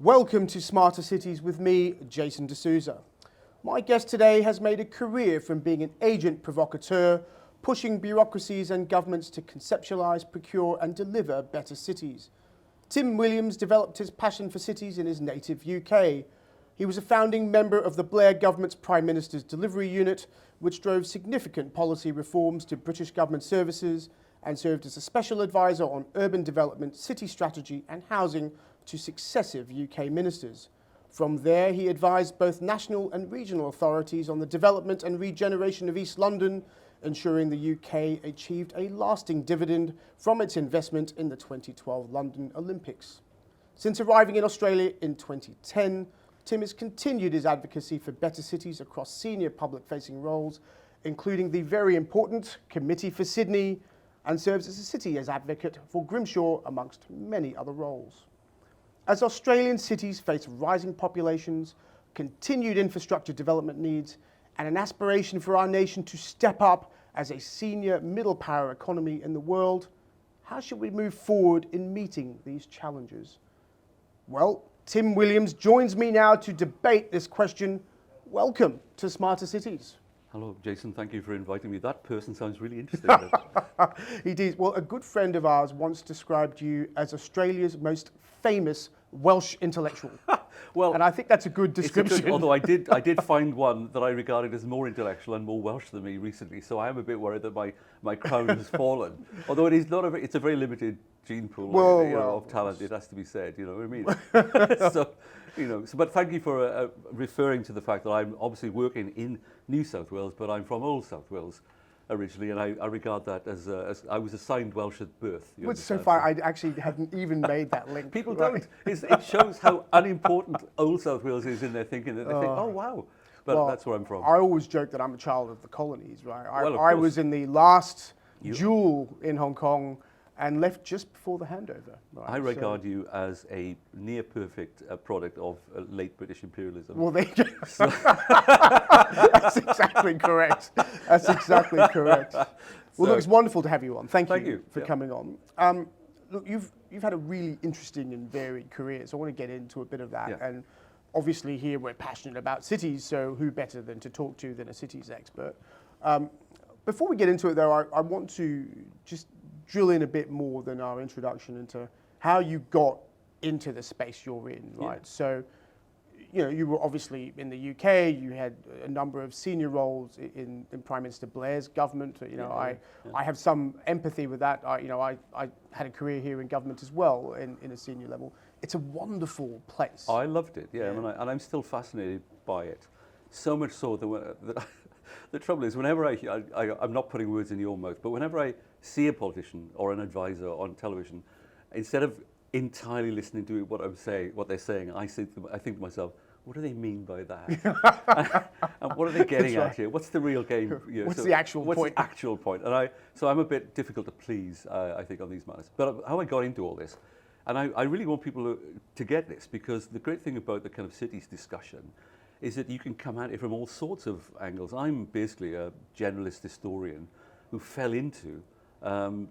Welcome to Smarter Cities with me, Jason D'Souza. My guest today has made a career from being an agent provocateur, pushing bureaucracies and governments to conceptualise, procure and deliver better cities. Tim Williams developed his passion for cities in his native UK. He was a founding member of the Blair government's Prime Minister's Delivery Unit, which drove significant policy reforms to British government services and served as a special advisor on urban development, city strategy and housing to successive UK ministers. From there, he advised both national and regional authorities on the development and regeneration of East London, ensuring the UK achieved a lasting dividend from its investment in the 2012 London Olympics. Since arriving in Australia in 2010, Tim has continued his advocacy for better cities across senior public-facing roles, including the very important Committee for Sydney, and serves as a city advocate for Grimshaw, amongst many other roles. As Australian cities face rising populations, continued infrastructure development needs, and an aspiration for our nation to step up as a senior middle power economy in the world, how should we move forward in meeting these challenges? Well, Tim Williams joins me now to debate this question. Welcome to Smarter Cities. Hello, Jason. Thank you for inviting me. That person sounds really interesting. He did. Well, a good friend of ours once described you as Australia's most famous Welsh intellectual. Well, and I think that's a good description. Although I did find one that I regarded as more intellectual and more Welsh than me recently, so I am a bit worried that my crown has fallen. Although it's a very limited gene pool of talent. It has to be said. You know what I mean? But thank you for referring to the fact that I'm obviously working in New South Wales, but I'm from Old South Wales originally, and I regard that as I was assigned Welsh at birth. Which so far I actually hadn't even made that link. People don't. It shows how unimportant Old South Wales is in their thinking, that they think, oh wow, but that's where I'm from. I always joke that I'm a child of the colonies, right? I was in the last duel in Hong Kong and left just before the handover. Right? I regard you as a near-perfect product of late British imperialism. Well, there you go. That's exactly correct. That's exactly correct. Well, look, it's wonderful to have you on. Thank you for coming on. Look, you've had a really interesting and varied career, so I want to get into a bit of that. Yeah. And obviously here we're passionate about cities, so who better than to talk to than a cities expert? Before we get into it, though, I want to just drill in a bit more than our introduction into how you got into the space you're in, right? Yeah. So, you were obviously in the UK, you had a number of senior roles in Prime Minister Blair's government. I have some empathy with that. I had a career here in government as well in a senior level. It's a wonderful place. I loved it, yeah. And I'm still fascinated by it. So much so that the trouble is, whenever I'm not putting words in your mouth, but whenever I see a politician or an advisor on television, instead of entirely listening to what they're saying, I think to myself, what do they mean by that? And what are they getting at here? What's the real game? What's the actual point? What's the actual point? And so I'm a bit difficult to please, I think, on these matters. But how I got into all this, and I really want people to get this, because the great thing about the kind of cities discussion is that you can come at it from all sorts of angles. I'm basically a generalist historian who fell into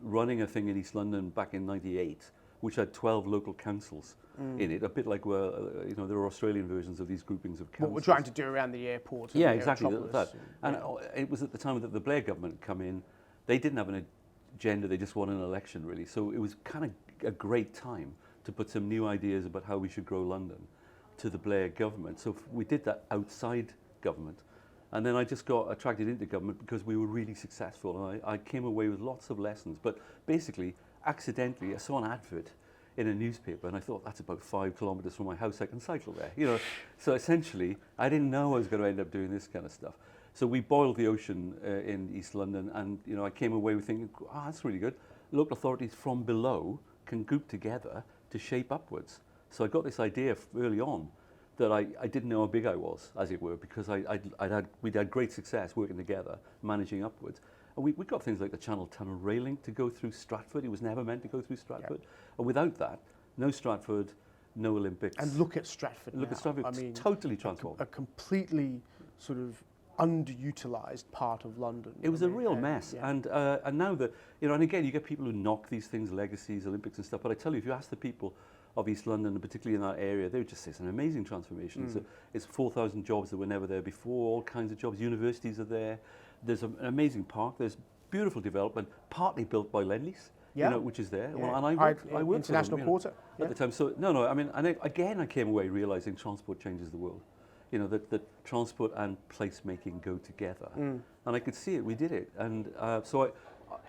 running a thing in East London back in '98, which had 12 local councils in it, a bit like where there are Australian versions of these groupings of councils. What we're trying to do around the airport. Yeah, exactly that. And it was at the time that the Blair government come in. They didn't have an agenda; they just won an election, really. So it was kind of a great time to put some new ideas about how we should grow London to the Blair government. So we did that outside government. And then I just got attracted into government because we were really successful. And I came away with lots of lessons. But basically, accidentally, I saw an advert in a newspaper and I thought, that's about 5 kilometers from my house, I can cycle there. So essentially, I didn't know I was going to end up doing this kind of stuff. So we boiled the ocean in East London, and I came away with thinking, that's really good. Local authorities from below can group together to shape upwards. So I got this idea early on that I didn't know how big I was, as it were, because we'd had great success working together, managing upwards. And we got things like the Channel Tunnel railing to go through Stratford. It was never meant to go through Stratford. Yep. And without that, no Stratford, no Olympics. And look at Stratford Look now. at Stratford, it's totally transformed. A completely sort of underutilised part of London. It was a real mess. Yeah. And now that, and again, you get people who knock these things, legacies, Olympics and stuff, but I tell you, if you ask the people of East London, and particularly in that area, they would just say it's an amazing transformation. It's 4,000 jobs that were never there before, all kinds of jobs. Universities are there. There's an amazing park. There's beautiful development, partly built by Lend-Lease, which is there. Yeah. Well, and I worked International for them, Quarter at the time. So no, I mean, and again, I came away realizing transport changes the world. That transport and placemaking go together. And I could see it, we did it. And so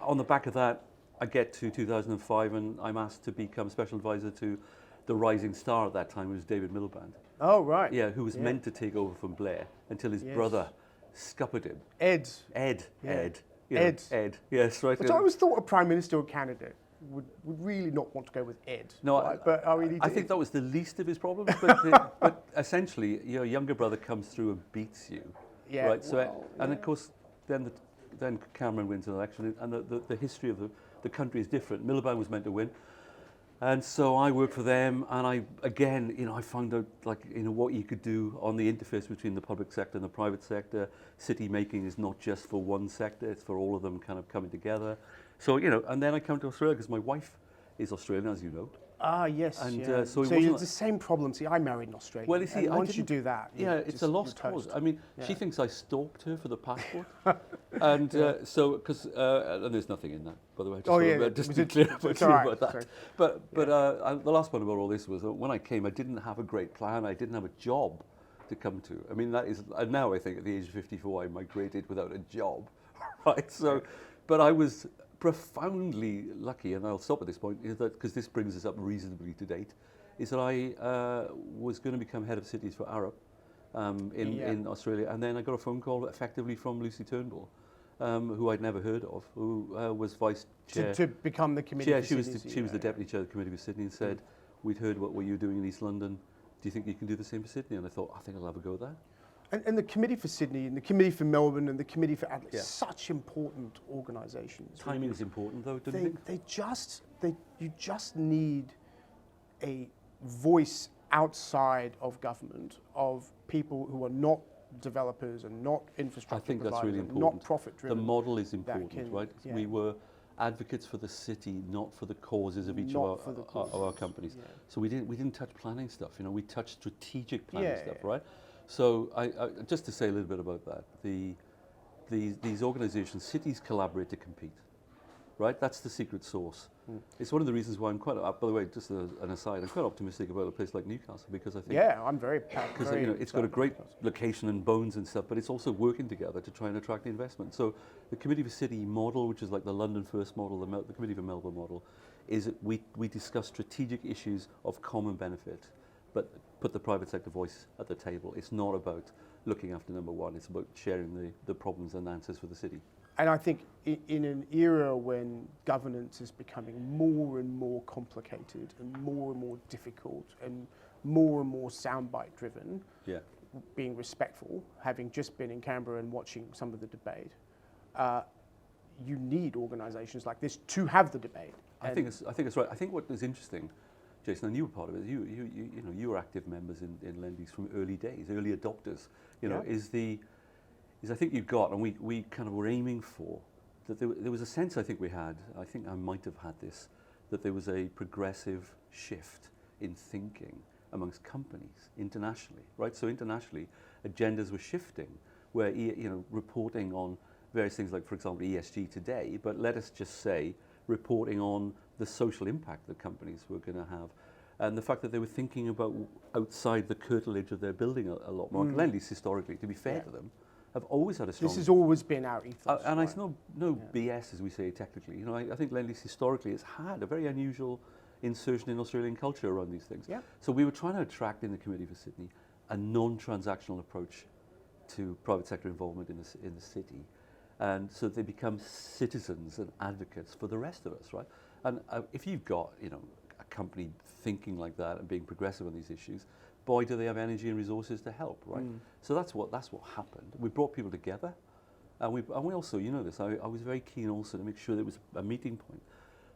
on the back of that, I get to 2005 and I'm asked to become special advisor to the rising star at that time, who was David Miliband. Oh, right. Yeah, who was meant to take over from Blair until his brother scuppered him. Ed. Ed. Ed. Yes, right. Which I always thought a Prime Ministerial candidate would really not want to go with Ed. No, right? But I mean, I think that was the least of his problems. But essentially, your younger brother comes through and beats you. Yeah. Right. So, and of course, then Cameron wins an election, and the history of the country is different. Miliband was meant to win, and so I worked for them, and I found out what you could do on the interface between the public sector and the private sector. City making is not just for one sector; it's for all of them kind of coming together. So and then I came to Australia because my wife is Australian, as you know. Ah, yes. And so it's the same problem. See, I married an Australian. Well, you see, once you do that, it's a lost cause. I mean, she thinks I stalked her for the passport, and so because and there's nothing in that, by the way. Just to be clear about that. Sorry. But the last part about all this was that when I came, I didn't have a great plan. I didn't have a job to come to. I mean, that is now I think at the age of 54, I migrated without a job, right? So, but I was profoundly lucky, and I'll stop at this point, is that because this brings us up reasonably to date, is that I was going to become head of cities for Arup in Australia, and then I got a phone call effectively from Lucy Turnbull, who I'd never heard of, who was vice chair. To become the committee for Sydney. She was the deputy chair of the committee for Sydney, and said, we'd heard what you were doing in East London, do you think you can do the same for Sydney? And I thought, I think I'll have a go at that. And the committee for Sydney, and the committee for Melbourne, and the committee for Adelaide, such important organisations. Timing is important, though, don't you think? You just need a voice outside of government of people who are not developers and not infrastructure I think providers, that's really and important. not profit driven. The model is important, right? Yeah. We were advocates for the city, not for the causes of each of our companies. Yeah. So we didn't touch planning stuff. We touched strategic planning stuff, right? So I just to say a little bit about that, these organisations, cities collaborate to compete, right? That's the secret sauce. It's one of the reasons why I'm quite, by the way, just an aside, I'm quite optimistic about a place like Newcastle, because I think... Yeah, I'm very because it's got a great location and bones and stuff, but it's also working together to try and attract the investment. So the Committee for City model, which is like the London First model, the Committee for Melbourne model, is that we discuss strategic issues of common benefit, but put the private sector voice at the table. It's not about looking after number one, it's about sharing the problems and answers for the city. And I think in an era when governance is becoming more and more complicated and more difficult and more soundbite driven, being respectful, having just been in Canberra and watching some of the debate, you need organisations like this to have the debate. I think it's right. I think what is interesting, Jason, and you were part of it. You were active members in Lend-Lease from early days, early adopters. Is I think you got, and we kind of were aiming for, that there was a sense I think we had, I think I might have had this, that there was a progressive shift in thinking amongst companies internationally, right? So internationally, agendas were shifting, where reporting on various things like, for example, ESG today, but let us just say reporting on the social impact that companies were going to have, and the fact that they were thinking about outside the curtilage of their building a lot more. Lend-Lease historically, to be fair to them, have always had a strong... This has always been our ethos. And it's no BS, as we say technically. I think Lend-Lease historically has had a very unusual insertion in Australian culture around these things. Yeah. So we were trying to attract in the Committee for Sydney a non-transactional approach to private sector involvement in the city. And so they become citizens and advocates for the rest of us, right? And if you've got, a company thinking like that and being progressive on these issues, boy, do they have energy and resources to help, right? So that's what happened. We brought people together, and we also, this, I was very keen also to make sure there was a meeting point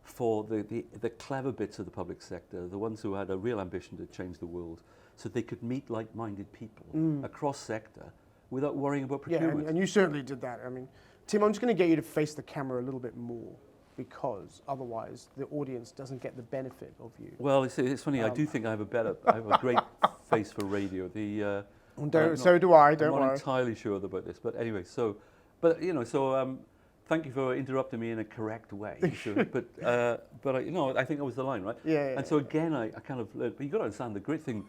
for the clever bits of the public sector, the ones who had a real ambition to change the world, so they could meet like-minded people across sector without worrying about procurement. Yeah, and you certainly did that. I mean, Tim, I'm just going to get you to face the camera a little bit more, because otherwise the audience doesn't get the benefit of you. Well, it's funny. I do think I have a great face for radio. So do I. Don't I'm not worry. entirely sure about this, but anyway. Thank you for interrupting me in a correct way. I think that was the line, right? Yeah. And so again, I kind of learned. But you got to understand the great thing.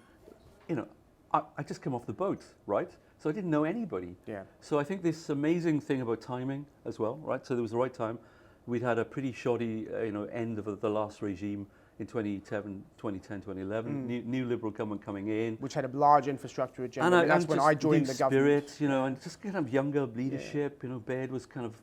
I just came off the boat, right? So I didn't know anybody. Yeah. So I think this amazing thing about timing as well, right? So there was the right time. We'd had a pretty shoddy, end of the last regime in 2010, 2011. New Liberal government coming in, Which had a large infrastructure agenda. And that's when I joined the government. Spirit, and just kind of younger leadership. Baird was kind of,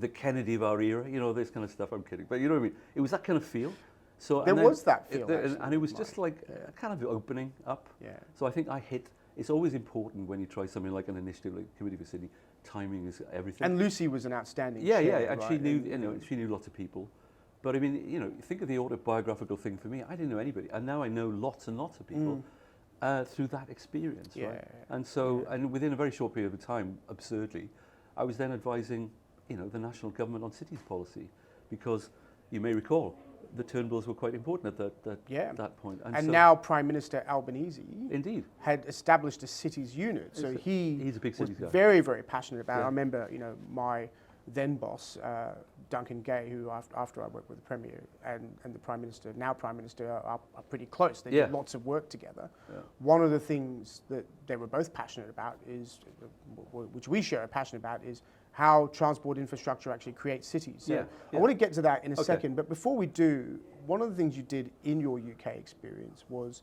the Kennedy of our era. This kind of stuff. I'm kidding, but you know what I mean. It was that kind of feel. So there was that feel, and it was just like a kind of opening up. Yeah. So I think I hit. It's always important when you try something like an initiative like Committee for City. Timing is everything. And Lucy was an outstanding chair, right? and she knew, she knew lots of people. But I mean, think of the autobiographical thing for me. I didn't know anybody, and now I know lots and lots of people through that experience, right? And so, and within a very short period of time, absurdly, I was then advising, the national government on cities policy, because you may recall the Turnbulls were quite important at that point. And so now Prime Minister Albanese indeed had established a cities unit. So he's a big cities guy. Very, very passionate about it. I remember, my then boss, Duncan Gay, who after I worked with the Premier and the Prime Minister, now Prime Minister, are pretty close. They did lots of work together. Yeah. One of the things that they were both passionate about is, which we share a passion about, is how transport infrastructure actually creates cities. So I want to get to that in a second, but before we do, one of the things you did in your UK experience was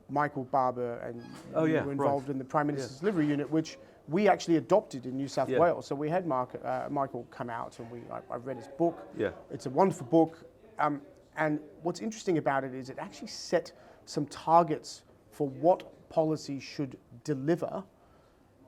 Michael Barber, and you were involved in the Prime Minister's Delivery Unit, which we actually adopted in New South Wales. So we had Michael come out, and I've read his book. Yeah. It's a wonderful book. And what's interesting about it is it actually set some targets for what policy should deliver,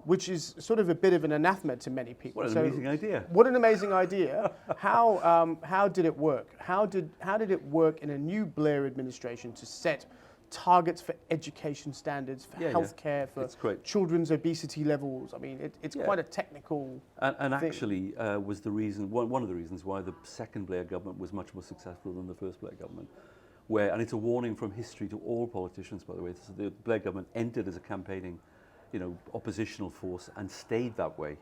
which is sort of a bit of an anathema to many people. What an amazing idea. What an amazing idea. How did it work? How did it work in a new Blair administration to set targets for education standards, for healthcare, for children's obesity levels? I mean, it's quite a technical and actually was the reason, one of the reasons why the second Blair government was much more successful than the first Blair government. And it's a warning from history to all politicians, by the way. So the Blair government entered as a campaigning oppositional force and stayed that way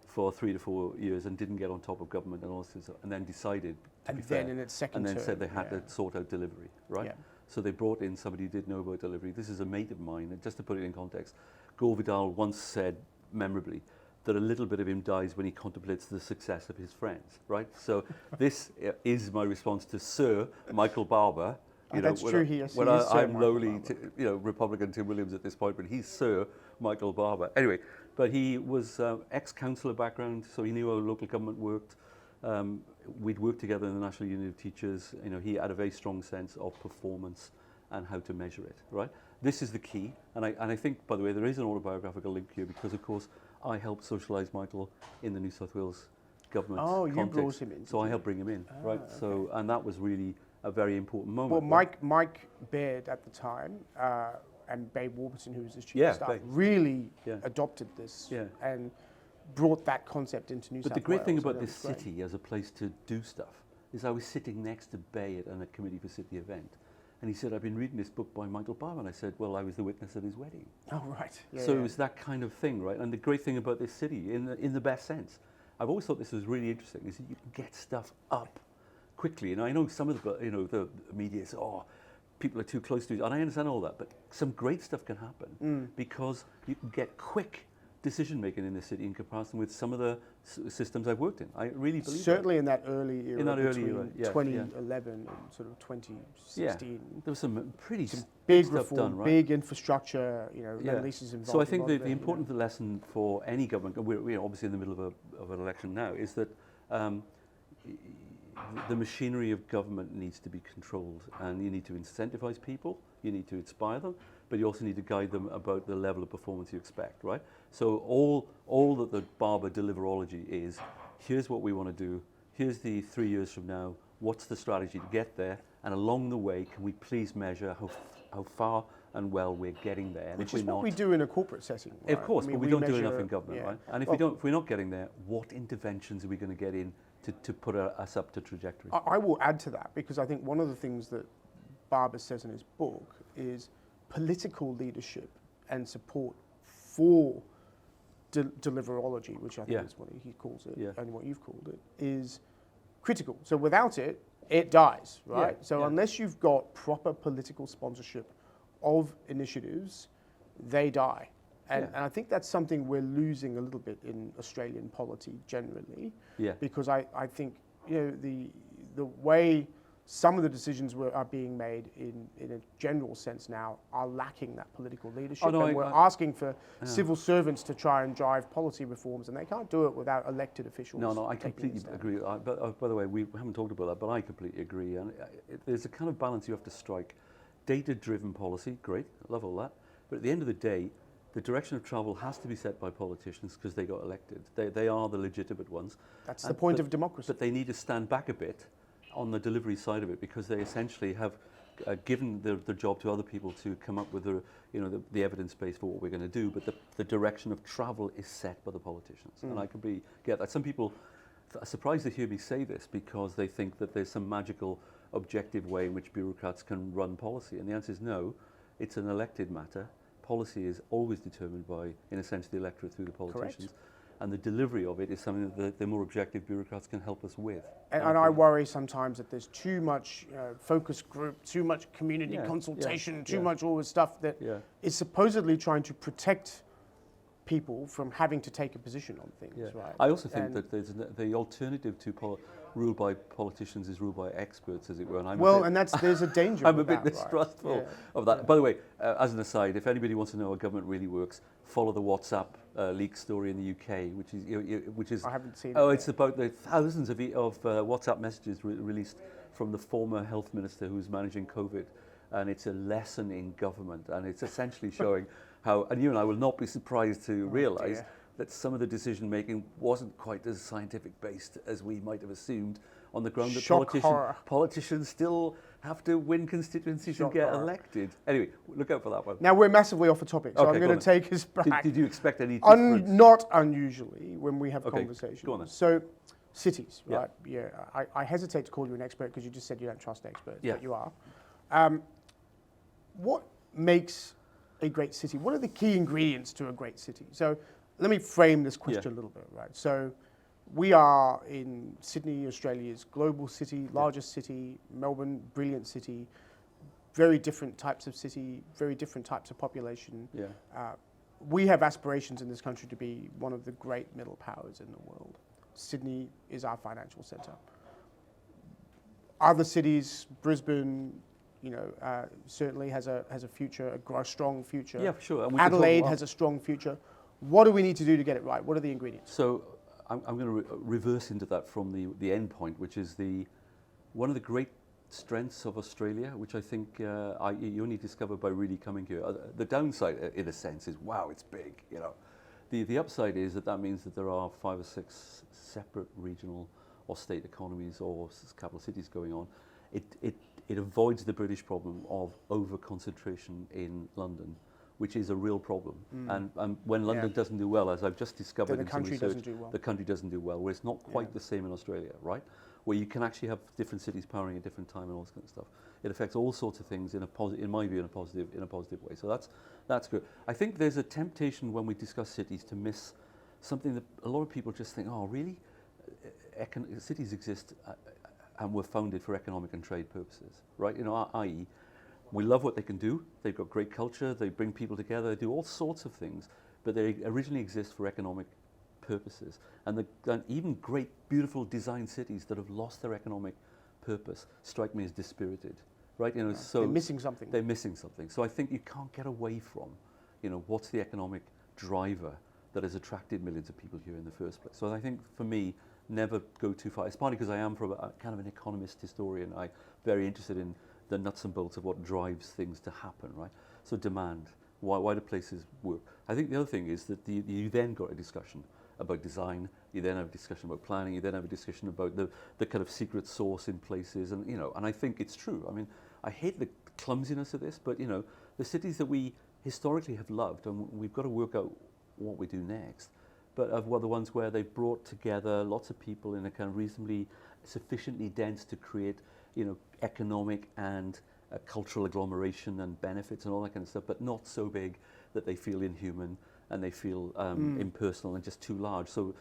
for 3 to 4 years and didn't get on top of government and then decided to be fair, in its second and then term, said they had to sort out delivery, right? Yeah. So they brought in somebody who did know about delivery. This is a mate of mine, and just to put it in context, Gore Vidal once said memorably that a little bit of him dies when he contemplates the success of his friends, right? So this is my response to Sir Michael Barber. That's true. I'm lowly, Republican Tim Williams at this point, but he's Sir Michael Barber. Anyway, but he was ex-councillor background, so he knew how local government worked. We'd worked together in the National Union of Teachers. He had a very strong sense of performance and how to measure it. Right. This is the key, and I think, by the way, there is an autobiographical link here because, of course, I helped socialise Michael in the New South Wales government. Oh, context. You brought him in. So I helped bring him in. Right. Okay. So, and that was really a very important moment. Well, Mike Baird at the time and Babe Warburton, who was his chief of staff, really adopted this and brought that concept into New South Wales. But the great thing about this city as a place to do stuff is I was sitting next to Bay at a Committee for City event, and he said, "I've been reading this book by Michael Barber," and I said, "Well, I was the witness at his wedding." Oh, right. So it was that kind of thing, right? And the great thing about this city, in the best sense, I've always thought this was really interesting, is that you can get stuff up quickly. And I know some of the media say, people are too close to each other, and I understand all that, but some great stuff can happen because you can get quick decision making in the city in comparison with some of the systems I've worked in. I really believe certainly in that early era. In that early era, 2011 and sort of 2016. Yeah, there was some pretty big stuff reform, done, right? Big infrastructure, leases involved. So I think the important lesson for any government, and we're obviously in the middle of an election now, is that the machinery of government needs to be controlled, and you need to incentivize people, you need to inspire them, but you also need to guide them about the level of performance you expect, right? So all that the Barber deliverology is, here's what we want to do, here's the 3 years from now, what's the strategy to get there, and along the way, can we please measure how far and well we're getting there? And which is what we do in a corporate setting, right? Of course, but we don't do enough in government, right? And if we're not getting there, what interventions are we going to get in to put us up to trajectory. I will add to that, because I think one of the things that Barber says in his book is political leadership and support for deliverology, which I think is what he calls it, and what you've called it, is critical. So without it, it dies, right? Unless you've got proper political sponsorship of initiatives, they die. And I think that's something we're losing a little bit in Australian polity generally, because I think the way some of the decisions are being made in a general sense now are lacking that political leadership. And we're asking for civil servants to try and drive policy reforms, and they can't do it without elected officials. No, I completely agree. But by the way, we haven't talked about that, but I completely agree. And there's a kind of balance you have to strike. Data-driven policy, great, I love all that. But at the end of the day, the direction of travel has to be set by politicians because they got elected. They are the legitimate ones. That's the point of democracy. But they need to stand back a bit on the delivery side of it, because they essentially have given the job to other people to come up with the evidence base for what we're going to do. But the direction of travel is set by the politicians, and I get that. Some people are surprised to hear me say this because they think that there's some magical objective way in which bureaucrats can run policy, and the answer is no. It's an elected matter. Policy is always determined by, in a sense, the electorate through the politicians. Correct. And the delivery of it is something that the more objective bureaucrats can help us with. And I worry sometimes that there's too much focus group, too much community consultation, too much all this stuff that is supposedly trying to protect people from having to take a position on things. Right? I also think that there's the alternative to ruled by politicians is ruled by experts, as it were. And there's a danger. I'm a bit mistrustful of that. By the way, as an aside, if anybody wants to know how government really works, follow the WhatsApp leak story in the UK, which is I haven't seen. Oh, it's about the thousands of WhatsApp messages released from the former health minister who's managing COVID, and it's a lesson in government, and it's essentially showing how. And you and I will not be surprised to realise that some of the decision making wasn't quite as scientific based as we might have assumed, on the ground that politicians still have to win constituencies and get elected. Anyway, look out for that one. Now we're massively off the topic, so I'm going to take us back. Did you expect any difference? Not unusually when we have conversations. Go on then. So, cities, right? Yeah. I hesitate to call you an expert because you just said you don't trust experts, but you are. What makes a great city? What are the key ingredients to a great city? So, let me frame this question a little bit, right? So, we are in Sydney, Australia's global city, largest city, Melbourne, brilliant city, very different types of city, very different types of population. We have aspirations in this country to be one of the great middle powers in the world. Sydney is our financial centre. Other cities, Brisbane, certainly has a future, a strong future. Yeah, for sure. And Adelaide has a strong future. What do we need to do to get it right? What are the ingredients? So I'm going to reverse into that from the end point, which is one of the great strengths of Australia, which I think you only discover by really coming here. The downside, in a sense, is wow, it's big. The upside is that means that there are 5 or 6 separate regional or state economies or capital cities going on. It avoids the British problem of over concentration in London, which is a real problem. And when London doesn't do well, as I've just discovered in some research, the country doesn't do well, where it's not quite the same in Australia, right? Where you can actually have different cities powering at different time and all this kind of stuff. It affects all sorts of things in my view, in a positive way. So that's good. I think there's a temptation when we discuss cities to miss something that a lot of people just think, oh, really? Cities exist and were founded for economic and trade purposes, right? I.e., we love what they can do. They've got great culture. They bring people together. They do all sorts of things, but they originally exist for economic purposes. And even great, beautiful design cities that have lost their economic purpose strike me as dispirited, right? So they're missing something. They're missing something. So I think you can't get away from, what's the economic driver that has attracted millions of people here in the first place. So I think for me, never go too far. It's partly because I am from a kind of an economist historian. I'm very interested in the nuts and bolts of what drives things to happen, right? So demand, why do places work? I think the other thing is that you then got a discussion about design, you then have a discussion about planning, you then have a discussion about the kind of secret sauce in places, and and I think it's true. I mean, I hate the clumsiness of this, but the cities that we historically have loved, and we've got to work out what we do next, but of the ones where they brought together lots of people in a kind of reasonably sufficiently dense to create, economic and cultural agglomeration and benefits and all that kind of stuff, but not so big that they feel inhuman and they feel impersonal and just too large. So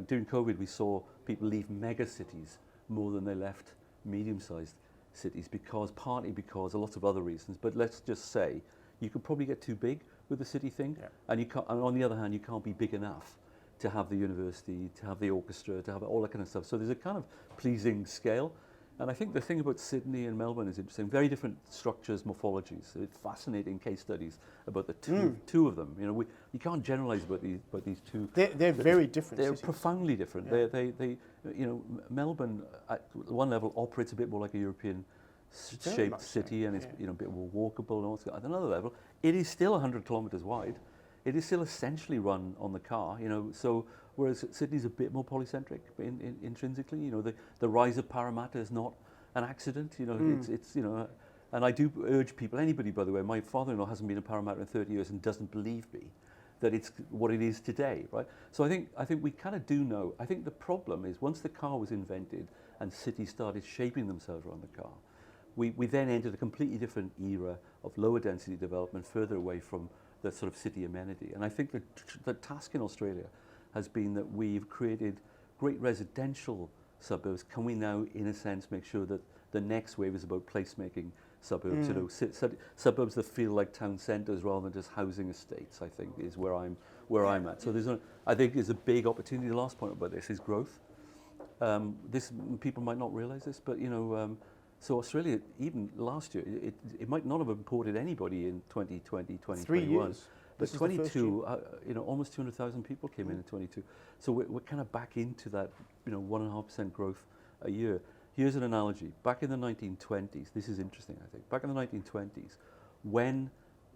during COVID, we saw people leave mega cities more than they left medium-sized cities, partly because of lots of other reasons. But let's just say you could probably get too big with the city thing, and on the other hand, you can't be big enough to have the university, to have the orchestra, to have all that kind of stuff. So there's a kind of pleasing scale. And I think the thing about Sydney and Melbourne is interesting. Very different structures, morphologies. It's fascinating case studies about the two of them. You can't generalize about these two. They're very different. They're cities. profoundly different. Yeah. They Melbourne at one level operates a bit more like a European shaped city, and it's a bit more walkable. And also at another level, it is still 100 kilometers wide. It is still essentially run on the car. So. Whereas Sydney's a bit more polycentric intrinsically. The rise of Parramatta is not an accident. It's and I do urge people, anybody by the way, my father-in-law hasn't been in Parramatta in 30 years and doesn't believe me that it's what it is today, right? So I think we kind of do know. I think the problem is once the car was invented and cities started shaping themselves around the car, we then entered a completely different era of lower density development, further away from the sort of city amenity. And I think the task in Australia has been that we've created great residential suburbs. Can we now, in a sense, make sure that the next wave is about placemaking suburbs? Suburbs that feel like town centres rather than just housing estates. I think is where I'm at. So I think there's a big opportunity. The last point about this is growth. People might not realise this, but so Australia, even last year, it might not have imported anybody in 2020, 2021. 3 years. But 22, almost 200,000 people came in 22. So we're kind of back into that, 1.5% growth a year. Here's an analogy. Back in the 1920s, this is interesting, I think. Back in the 1920s, when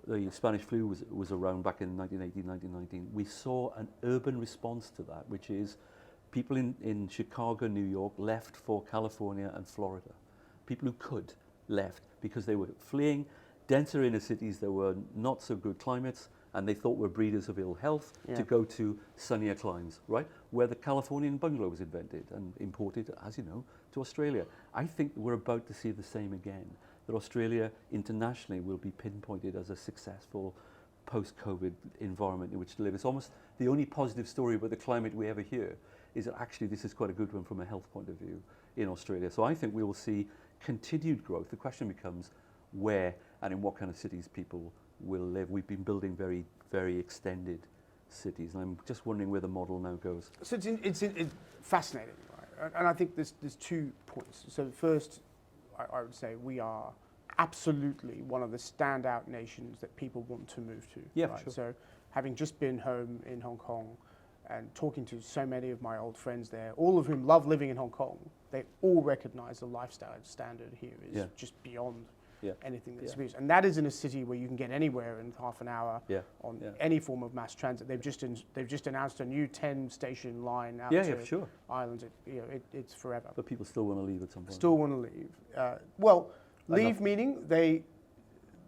the Spanish flu was around back in 1918, 1919, we saw an urban response to that, which is people in Chicago, New York left for California and Florida. People who could left because they were fleeing denser inner cities that were not so good climates, and they thought were breeders of ill health, to go to sunnier climes, right? Where the Californian bungalow was invented and imported, as you know, to Australia. I think we're about to see the same again, that Australia internationally will be pinpointed as a successful post-COVID environment in which to live. It's almost the only positive story about the climate we ever hear is that actually this is quite a good one from a health point of view in Australia. So I think we will see continued growth. The question becomes where and in what kind of cities people will live. We've been building very, very extended cities, and I'm just wondering where the model now goes. So it's fascinating, right? And I think there's 2 points. So first, I would say we are absolutely one of the standout nations that people want to move to. Yeah, right? sure. So having just been home in Hong Kong and talking to so many of my old friends there, all of whom love living in Hong Kong, they all recognize the lifestyle standard here is just beyond anything that's used. And that is in a city where you can get anywhere in half an hour on any form of mass transit. They've just announced a new 10-station line out to Islands. It's forever. But people still want to leave at some point. Still want to leave. Leave meaning they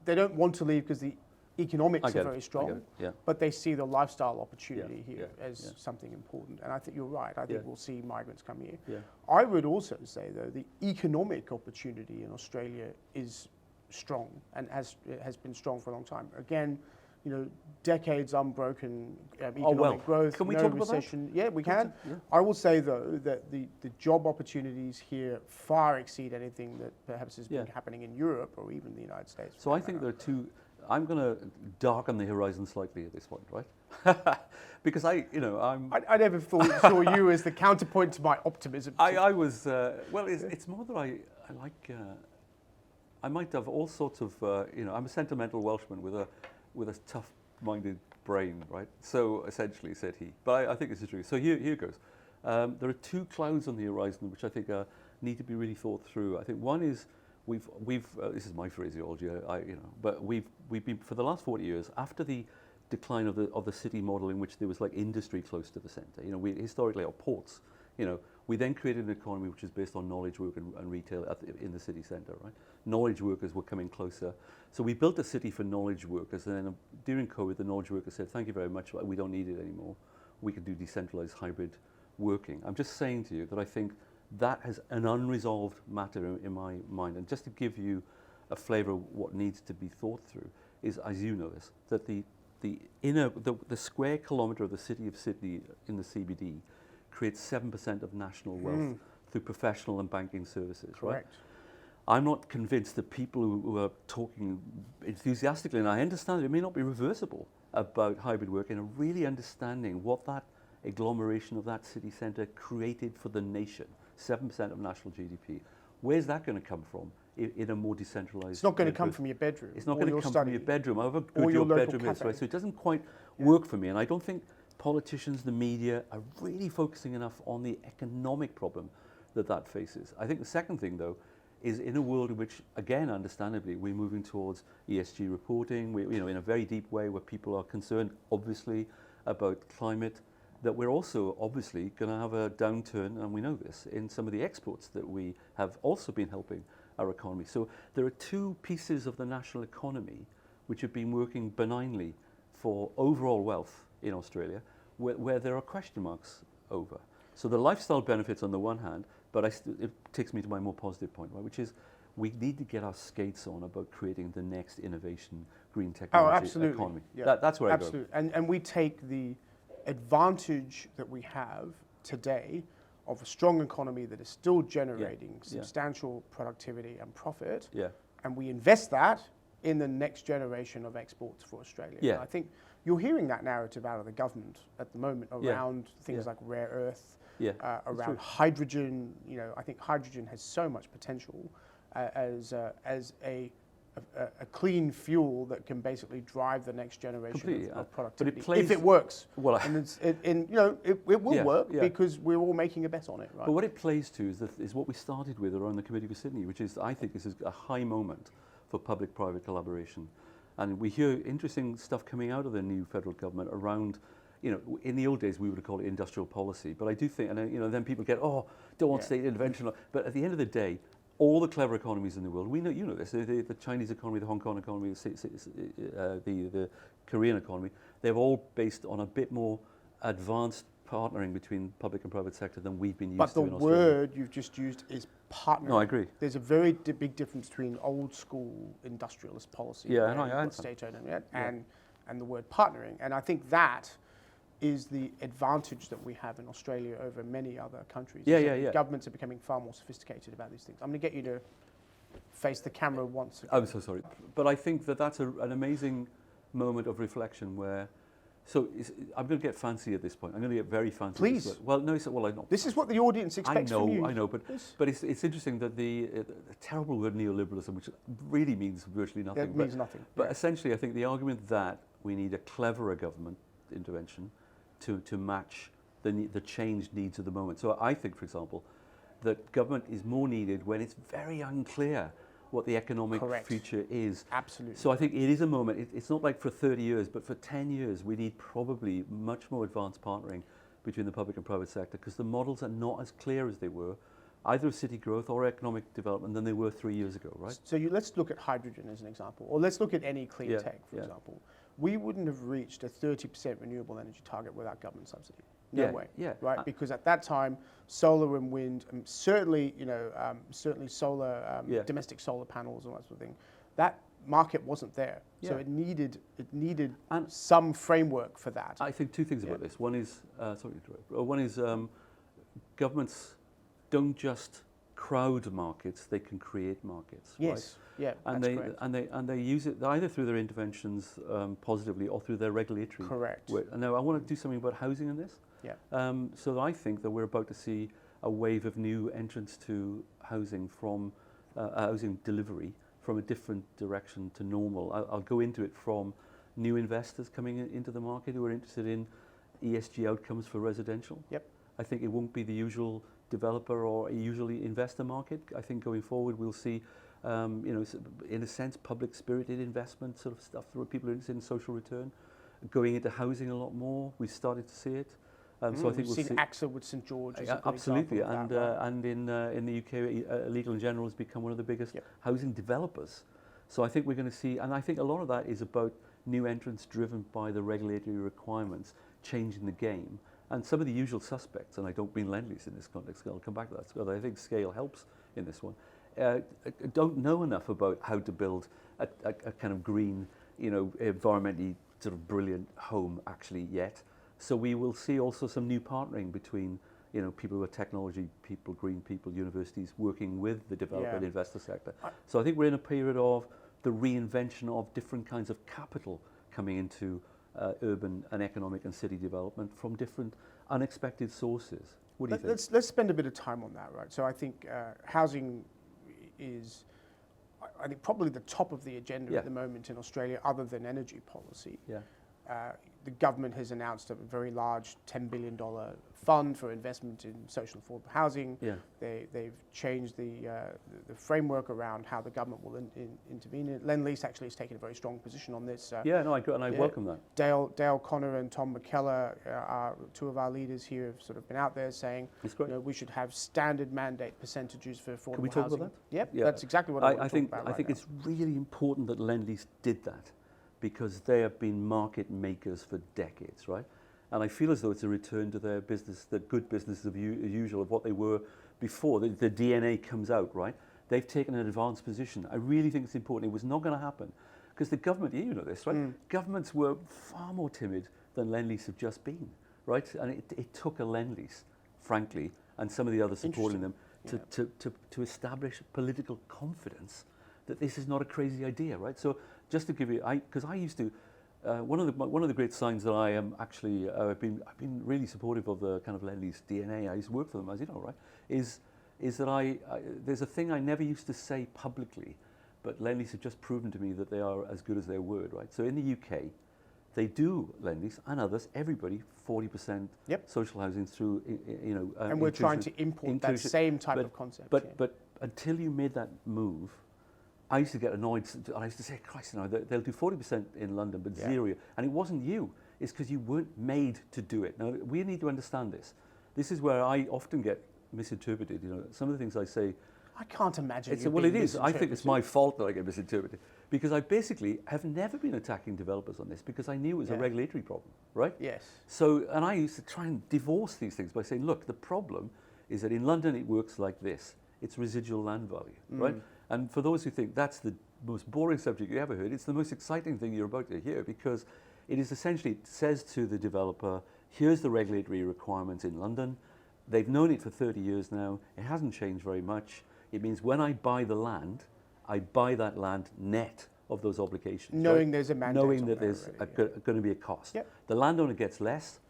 don't want to leave because the economics are very strong, but they see the lifestyle opportunity here as something important. And I think you're right. I think we'll see migrants come here. Yeah. I would also say, though, the economic opportunity in Australia is strong and has been strong for a long time. Again, decades unbroken economic growth, can we no talk about recession. Yeah, we can. Yeah. I will say, though, that the job opportunities here far exceed anything that perhaps has been happening in Europe or even the United States. So I think there are two. I'm going to darken the horizon slightly at this point, right? Because I never saw you as the counterpoint to my optimism. I was it's more that I like. I might have all sorts of I'm a sentimental Welshman with a tough-minded brain, right? So essentially, said he. But I think this is true. So here goes. There are two clouds on the horizon which I think need to be really thought through. I think one is we've this is my phraseology, but we've been for the last 40 years after the decline of the city model in which there was like industry close to the centre. We historically our ports. We then created an economy which is based on knowledge work and retail in the city centre, right? Knowledge workers were coming closer. So we built a city for knowledge workers, and then during COVID, the knowledge workers said, thank you very much, we don't need it anymore. we can do decentralized hybrid working. I'm just saying to you that I think that has an unresolved matter in my mind. And just to give you a flavor of what needs to be thought through is, as you know this, that the square kilometre of the city of Sydney in the CBD creates 7% of national wealth through professional and banking services. Correct. Right? I'm not convinced that people who are talking enthusiastically, and I understand it may not be reversible, about hybrid working are really understanding what that agglomeration of that city centre created for the nation, 7% of national GDP. Where's that going to come from in a more decentralised? It's not going to come from your bedroom. It's not going to come from your bedroom, however or good your your bedroom cafe. is, right? So it doesn't quite work for me, and I don't think politicians, the media, are really focusing enough on the economic problem that faces. I think the second thing, though, is in a world in which, again, understandably, we're moving towards ESG reporting, in a very deep way where people are concerned, obviously, about climate, that we're also obviously going to have a downturn, and we know this, in some of the exports that we have also been helping our economy. So there are two pieces of the national economy which have been working benignly for overall wealth in Australia, where there are question marks over. So the lifestyle benefits on the one hand, but it takes me to my more positive point, right, which is we need to get our skates on about creating the next innovation, green technology economy. Yeah. That's where I go. Absolutely. And we take the advantage that we have today of a strong economy that is still generating substantial productivity and profit, and we invest that in the next generation of exports for Australia. Yeah. And I think you're hearing that narrative out of the government at the moment around things like rare earth, around hydrogen. I think hydrogen has so much potential as a clean fuel that can basically drive the next generation of productivity. But if it works. Well, it will work because we're all making a bet on it, right? But what it plays to is what we started with around the Committee for Sydney, which is, I think, this is a high moment for public-private collaboration. And we hear interesting stuff coming out of the new federal government around, in the old days we would have called it industrial policy. But I do think, and then people get, don't want state intervention. But at the end of the day, all the clever economies in the world, you know this, the Chinese economy, the Hong Kong economy, the Korean economy, they're all based on a bit more advanced partnering between public and private sector than we've been used to in Australia. But the word you've just used is partnering. No, I agree. There's a very big difference between old school industrialist policy and state ownership and the word partnering. And I think that is the advantage that we have in Australia over many other countries. Governments are becoming far more sophisticated about these things. I'm going to get you to face the camera once again. I'm so sorry. But I think that's an amazing moment of reflection where, I'm going to get fancy at this point. I'm going to get very fancy. Please. Well, no, I'm not. This is what the audience expects from you. I know, but it's interesting that the terrible word neoliberalism, which really means virtually nothing. It means nothing. But essentially, I think the argument that we need a cleverer government intervention to match the changed needs of the moment. So I think, for example, that government is more needed when it's very unclear what the economic future is. Absolutely. So I think it is a moment. It's not like for 30 years, but for 10 years, we need probably much more advanced partnering between the public and private sector, because the models are not as clear as they were, either of city growth or economic development, than they were 3 years ago, right? So let's look at hydrogen as an example, or let's look at any clean tech, for example. We wouldn't have reached a 30% renewable energy target without government subsidy. No way. Right? Because at that time, solar and wind, and certainly solar, domestic solar panels and that sort of thing, that market wasn't there. So it needed some framework for that. I think two things about this. One is, governments don't just crowd markets; they can create markets. Yes. Right? And they use it either through their interventions positively or through their regulatory. Correct. Now I want to do something about housing in this. So I think that we're about to see a wave of new entrants to housing from housing delivery from a different direction to normal. I'll go into it from new investors coming into the market who are interested in ESG outcomes for residential. I think it won't be the usual developer or usually investor market. I think going forward we'll see, in a sense, public-spirited investment sort of stuff where people are interested in social return. Going into housing a lot more, we've started to see it. So I think we'll see AXA with St George. Absolutely, and in the UK, Legal & General has become one of the biggest housing developers. So I think we're going to see, and I think a lot of that is about new entrants driven by the regulatory requirements changing the game, And some of the usual suspects, and I don't mean Lend-Lease in this context, I'll come back to that, but I think scale helps in this one, don't know enough about how to build a kind of green, environmentally sort of brilliant home actually yet. So we will see also some new partnering between people who are technology people, green people, universities working with the developer and investor sector. So I think we're in a period of the reinvention of different kinds of capital coming into urban and economic and city development from different unexpected sources. What do you think? Let's spend a bit of time on that, right? So I think housing is, I think, probably the top of the agenda at the moment in Australia, other than energy policy. Yeah. The government has announced a very large $10 billion fund for investment in social affordable housing. Yeah. They've changed the framework around how the government will intervene. Lend-Lease actually has taken a very strong position on this. I welcome that. Dale Connor and Tom McKellar are two of our leaders here, have sort of been out there saying we should have standard mandate percentages for affordable housing. Can we talk about that? Yep, that's exactly what I want to talk about. I think it's really important that Lend-Lease did that, because they have been market makers for decades, right? And I feel as though it's a return to their business, the good business as usual of what they were before. The DNA comes out, right? They've taken an advanced position. I really think it's important. It was not going to happen because the government, you know this, right? Governments were far more timid than Lend-Lease have just been, right? And it took a Lend-Lease, frankly, and some of the others supporting them to establish political confidence that this is not a crazy idea, right? So just to give you, because I used to, one of the great signs that I am actually, I've been really supportive of the kind of Lend-Lease DNA. I used to work for them, as you know, right? Is that there's a thing I never used to say publicly, but Lend-Lease have just proven to me that they are as good as their word, right? So in the UK, they do Lend-Lease and others, everybody, 40% social housing through, and we're trying to import that same type of concept. But until you made that move, I used to get annoyed. I used to say, Christ, they'll do 40% in London, but zero. And it wasn't you. It's because you weren't made to do it. Now, we need to understand this. This is where I often get misinterpreted. Some of the things I say. I can't imagine. It is. I think it's my fault that I get misinterpreted. Because I basically have never been attacking developers on this because I knew it was a regulatory problem, right? Yes. So, and I used to try and divorce these things by saying, look, the problem is that in London it works like this. It's residual land value, right? And for those who think that's the most boring subject you ever heard, it's the most exciting thing you're about to hear because it is essentially, it says to the developer, here's the regulatory requirements in London. They've known it for 30 years now. It hasn't changed very much. It means when I buy the land, I buy that land net of those obligations. Knowing there's a mandate. Knowing that there's going to be a cost. Yep. The landowner gets less.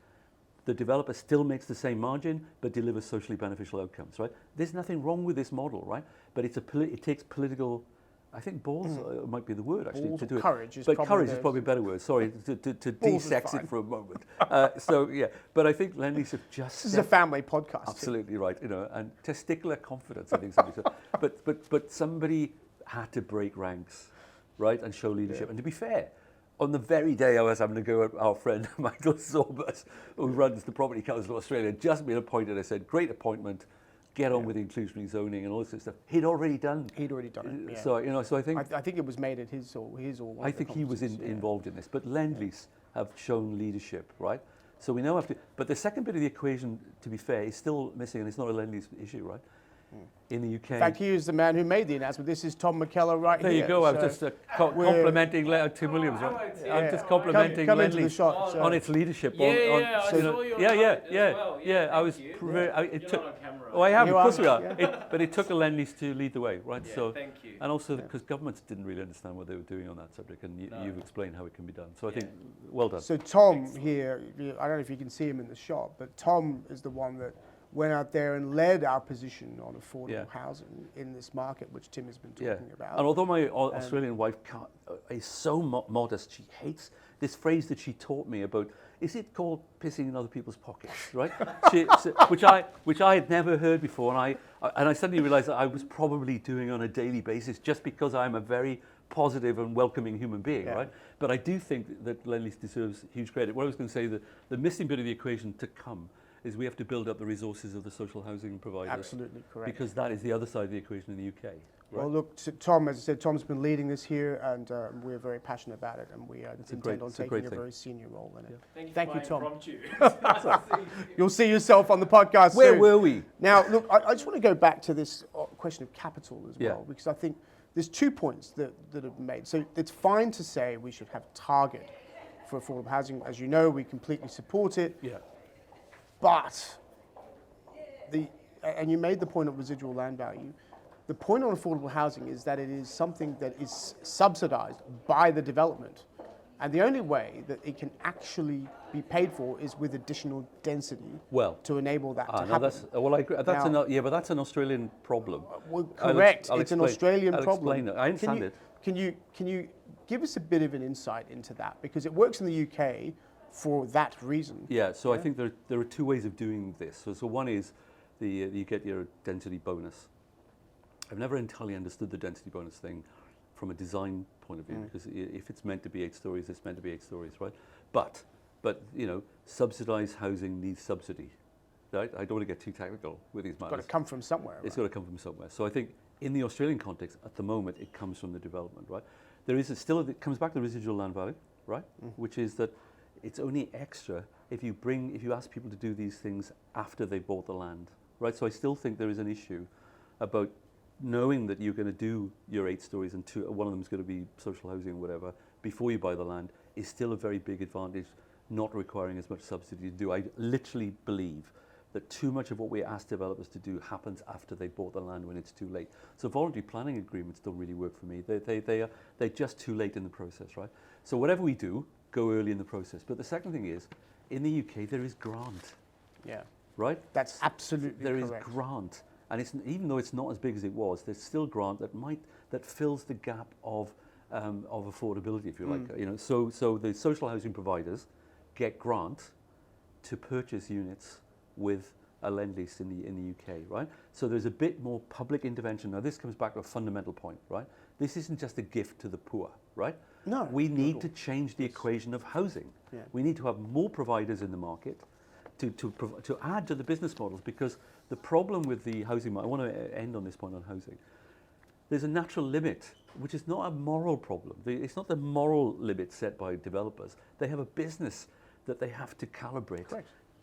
The developer still makes the same margin, but delivers socially beneficial outcomes, right? There's nothing wrong with this model, right? But it takes political, I think balls might be the word actually balls to do courage it. But courage is probably a better word. Sorry, to de-sex it for a moment. But I think Lend-Lease have just. This is a family podcast. Absolutely right, and testicular confidence. I think somebody said. But somebody had to break ranks, right, and show leadership. And to be fair, on the very day I was having to go at our friend Michael Sorbus, who runs the Property Council of Australia, just been appointed. I said, great appointment, get on with inclusionary zoning and all this sort of stuff. He'd already done it. Yeah. So I think I think it was made at his or one. I think he was involved in this. But Lend-Lease have shown leadership, right? So we now have to. But the second bit of the equation, to be fair, is still missing, and it's not a Lend-Lease issue, right? In the UK. In fact, he is the man who made the announcement. This is Tom McKellar right here. There you go. I was just complimenting Tim Williams. Right? I'm just complimenting Lend-Lease on its leadership. I saw you. Yeah. I was. It took. I have. Of course we are. But it took a Lend-Lease to lead the way, right? Yeah, so, thank you. And also because governments didn't really understand what they were doing on that subject, and you've explained how it can be done. So I think, well done. So Tom here, I don't know if you can see him in the shot, but Tom is the one that went out there and led our position on affordable housing in this market, which Tim has been talking about. And although my Australian wife is so modest, she hates this phrase that she taught me about, is it called pissing in other people's pockets, right? which I had never heard before, and I suddenly realized that I was probably doing on a daily basis just because I'm a very positive and welcoming human being, right? But I do think that Lend-Lease deserves huge credit. What I was going to say, the missing bit of the equation to come is we have to build up the resources of the social housing providers. Absolutely correct. Because that is the other side of the equation in the UK. Well, look, Tom, as I said, Tom's been leading this here, and we're very passionate about it, and we intend on taking a very senior role in it. Thank you, Tom. You'll see yourself on the podcast Where soon. were we? Now, look, I just want to go back to this question of capital as well, because I think there's 2 points that have been made. So it's fine to say we should have a target for affordable housing. As you know, we completely support it. Yeah. But, and you made the point of residual land value, the point on affordable housing is that it is something that is subsidized by the development. And the only way that it can actually be paid for is with additional density to enable that to happen. I agree. But that's an Australian problem. Well, correct. I'll it's explain, an Australian I'll problem. Explain it. I understand it. Can you give us a bit of an insight into that? Because it works in the UK for that reason. Yeah, so I think there are 2 ways of doing this. So one is you get your density bonus. I've never entirely understood the density bonus thing from a design point of view, because if it's meant to be 8 stories, it's meant to be 8 stories, right? But subsidized housing needs subsidy. Right? I don't want to get too technical with these matters. It's got to come from somewhere. It's got to come from somewhere. So I think in the Australian context, at the moment, it comes from the development, right? It comes back to the residual land value, right? Which is that it's only extra if you ask people to do these things after they bought the land, right? So I still think there is an issue about knowing that you're going to do your 8 stories and one of them is going to be social housing or whatever before you buy the land is still a very big advantage, not requiring as much subsidy to do. I literally believe that too much of what we ask developers to do happens after they bought the land when it's too late. So voluntary planning agreements don't really work for me. They're just too late in the process, right? So whatever we do, go early in the process. But the second thing is, in the UK, there is grant. Yeah. Right? That's absolutely correct. There is grant. And even though it's not as big as it was, there's still grant that fills the gap of affordability, if you like. So the social housing providers get grant to purchase units with a lend lease in the UK, right? So there's a bit more public intervention. Now this comes back to a fundamental point, right? This isn't just a gift to the poor, right? No. We need to change the equation of housing. Yeah. We need to have more providers in the market to add to the business models, because the problem with the housing market, I want to end on this point on housing, there's a natural limit, which is not a moral problem. It's not the moral limit set by developers. They have a business that they have to calibrate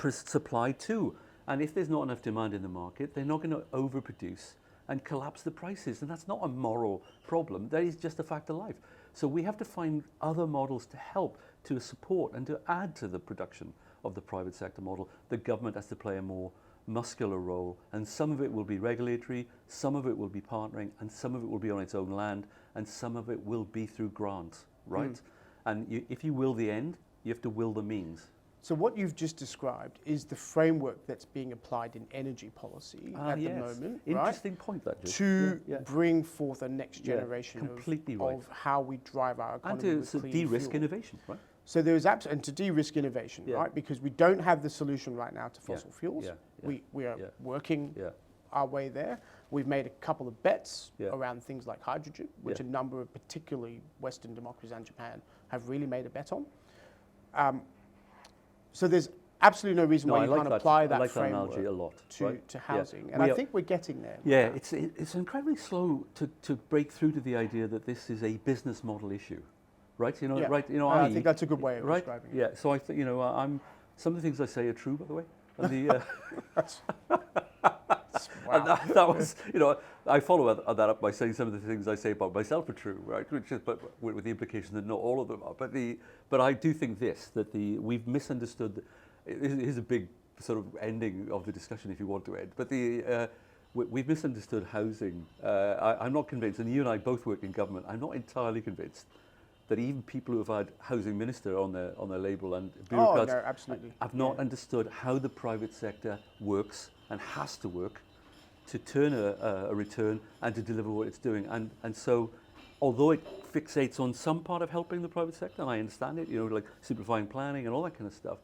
supply to. And if there's not enough demand in the market, they're not going to overproduce and collapse the prices. And that's not a moral problem. That is just a fact of life. So we have to find other models to help, to support and to add to the production of the private sector model. The government has to play a more muscular role, and some of it will be regulatory, some of it will be partnering, and some of it will be on its own land, and some of it will be through grants, right? And if you will the end, you have to will the means. So what you've just described is the framework that's being applied in energy policy at the moment, Interesting point, that to bring forth a next generation of how we drive our economy and to de-risk innovation, right? So there is and to de-risk innovation, right? Because we don't have the solution right now to fossil fuels. We are working our way there. We've made a couple of bets around things like hydrogen, which a number of particularly Western democracies and Japan have really made a bet on. So there's absolutely no reason why you can't apply that framework analogy a lot, to housing. And I think we're getting there. Yeah, it's incredibly slow to break through to the idea that this is a business model issue. Right, I think that's a good way of describing it. Yeah, so I think some of the things I say are true, by the way. And and that was, I follow that up by saying some of the things I say about myself are true, right? Which is, but with the implication that not all of them are. But I do think that we've misunderstood. Here's a big sort of ending of the discussion, if you want to end. But we've misunderstood housing. I'm not convinced, and you and I both work in government. I'm not entirely convinced that even people who have had housing minister on their label and bureaucrats have not understood how the private sector works and has to work to turn a return and to deliver what it's doing. And so, although it fixates on some part of helping the private sector, and I understand it, like simplifying planning and all that kind of stuff,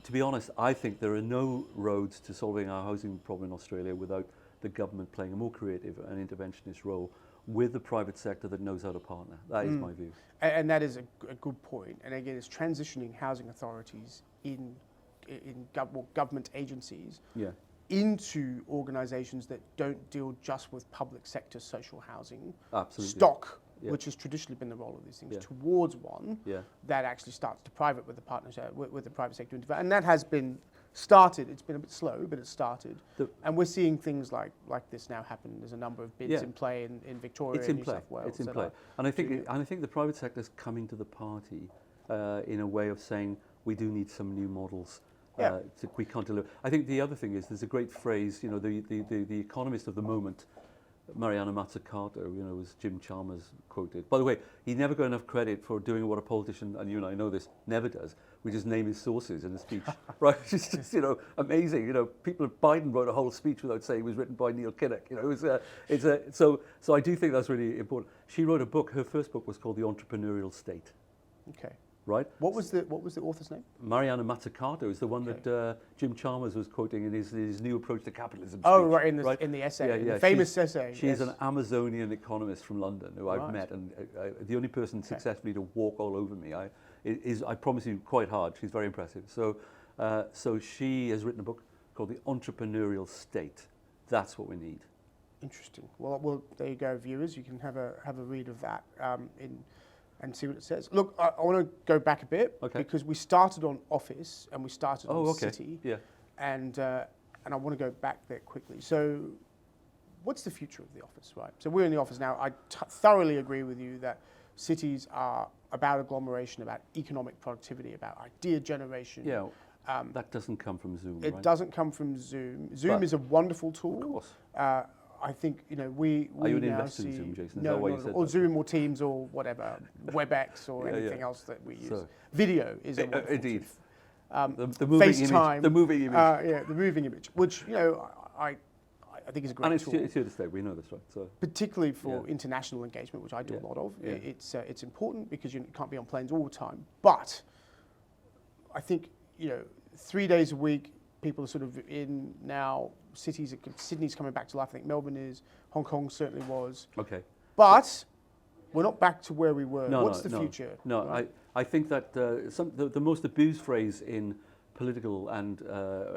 to be honest, I think there are no roads to solving our housing problem in Australia without the government playing a more creative and interventionist role with the private sector that knows how to partner. That is my view. And that is a good point. And again, it's transitioning housing authorities in government agencies into organisations that don't deal just with public sector social housing Absolutely. stock, Yeah. which has traditionally been the role of these things, Yeah. towards one Yeah. that actually starts to private with the partnership with the private sector, and that has been started. It's been a bit slow, but it's started, and we're seeing things like this now happen. There's a number of bids Yeah. in play in Victoria It's and in New play. South Wales. It's in that play, are and I think doing it. the private sector is coming to the party in a way of saying we do need some new models. Yeah. We can't deliver. I think the other thing is there's a great phrase. You know, the economist of the moment, Mariana Mazzucato, you know, was Jim Chalmers quoted. By the way, he never got enough credit for doing what a politician, and you and I know this, never does, which is name his sources in a speech. Right? It's just, you know, amazing. You know, Biden wrote a whole speech without saying it was written by Neil Kinnock. You know, so I do think that's really important. She wrote a book. Her first book was called The Entrepreneurial State. Okay. Right? What was the author's name? Mariana Mazzucato is the one that Jim Chalmers was quoting in his new approach to capitalism speech. Oh, right, in the essay, the famous essay. She's an Amazonian economist from London who I've met, and the only person successfully to walk all over me. I promise you, quite hard. She's very impressive. So she has written a book called The Entrepreneurial State. That's what we need. Interesting. Well, there you go, viewers. You can have a read of that and see what it says. Look, I want to go back a bit because we started on office and we started on city. Yeah. And I want to go back there quickly. So what's the future of the office, right? So we're in the office now. I thoroughly agree with you that cities are about agglomeration, about economic productivity, about idea generation. Yeah. That doesn't come from Zoom, It right? doesn't come from Zoom. Zoom is a wonderful tool. Of course. I think, you know, we Are you an now investor see... in Zoom, Jason? Is No, that why you not said at all. Or that? Zoom or Teams or whatever, WebEx or anything else that we use. Video is a wonderful indeed. tool. The moving FaceTime. image. The moving image. Yeah, the moving image, which, you know, I think is a great and it's tool. here to stay. We know this, right? So Particularly for international engagement, which I do a lot of. Yeah. It's important because you can't be on planes all the time. But I think, you know, 3 days a week, people are sort of in now. Sydney's coming back to life. I think Melbourne is. Hong Kong certainly was. okay. But we're not back to where we were. No, What's the future? No, right? I think that the most abused phrase in political and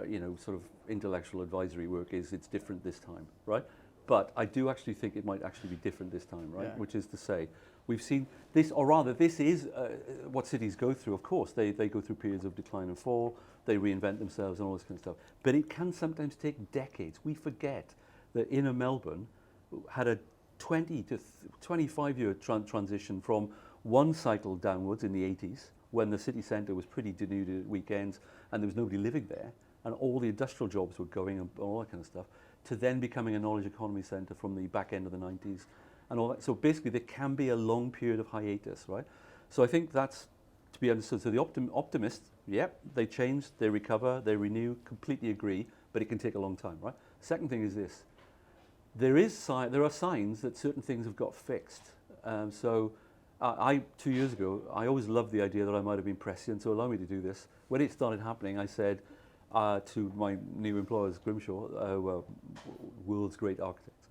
you know, sort of intellectual advisory work is it's different this time, right? But I do actually think it might actually be different this time, right? Yeah. Which is to say, we've seen this, or rather, this is what cities go through. Of course, they go through periods of decline and fall. They reinvent themselves and all this kind of stuff. But it can sometimes take decades. We forget that inner Melbourne had a 20 to 25-year transition from one cycle downwards in the 80s, when the city centre was pretty denuded at weekends and there was nobody living there, and all the industrial jobs were going and all that kind of stuff, to then becoming a knowledge economy centre from the back end of the 90s and all that. So basically there can be a long period of hiatus, right? So I think that's to be understood. So the optimists, they change, they recover, they renew, completely agree, but it can take a long time, right? Second thing is this. There are signs that certain things have got fixed. So 2 years ago, I always loved the idea that I might have been prescient, so allow me to do this. When it started happening, I said to my new employers, Grimshaw, world's great architects,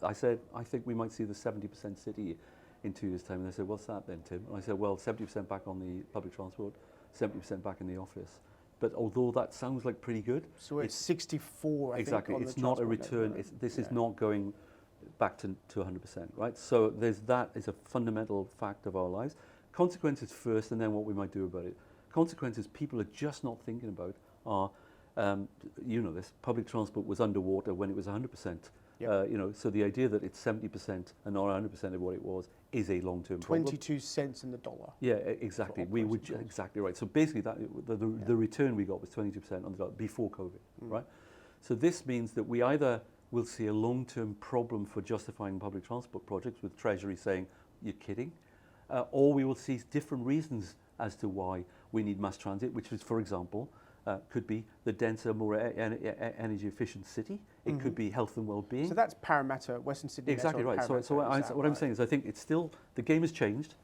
I said, I think we might see the 70% city in 2 years' time. And they said, what's that then, Tim? And I said, well, 70% back on the public transport, 70% back in the office. But although that sounds like pretty good, So it's 64, I exactly, think, on it's the not a transport return. network. This is not going back to 100%, right? So that is a fundamental fact of our lives. Consequences first, and then what we might do about it. Consequences people are just not thinking about are, you know this, public transport was underwater when it was 100%. Yep. You know, so the idea that it's 70% and not 100% of what it was is a long-term problem. 22 cents in the dollar. Yeah, exactly. We would exactly right. So basically, the return we got was 22% on the dollar before COVID, right? So this means that we either will see a long-term problem for justifying public transport projects with Treasury saying, "You're kidding," or we will see different reasons as to why we need mass transit, which is, for example, could be the denser, more energy-efficient city. It could be health and well-being. So that's Parramatta, Western Sydney. Exactly right. So what I'm saying is, I think it's still the game has changed,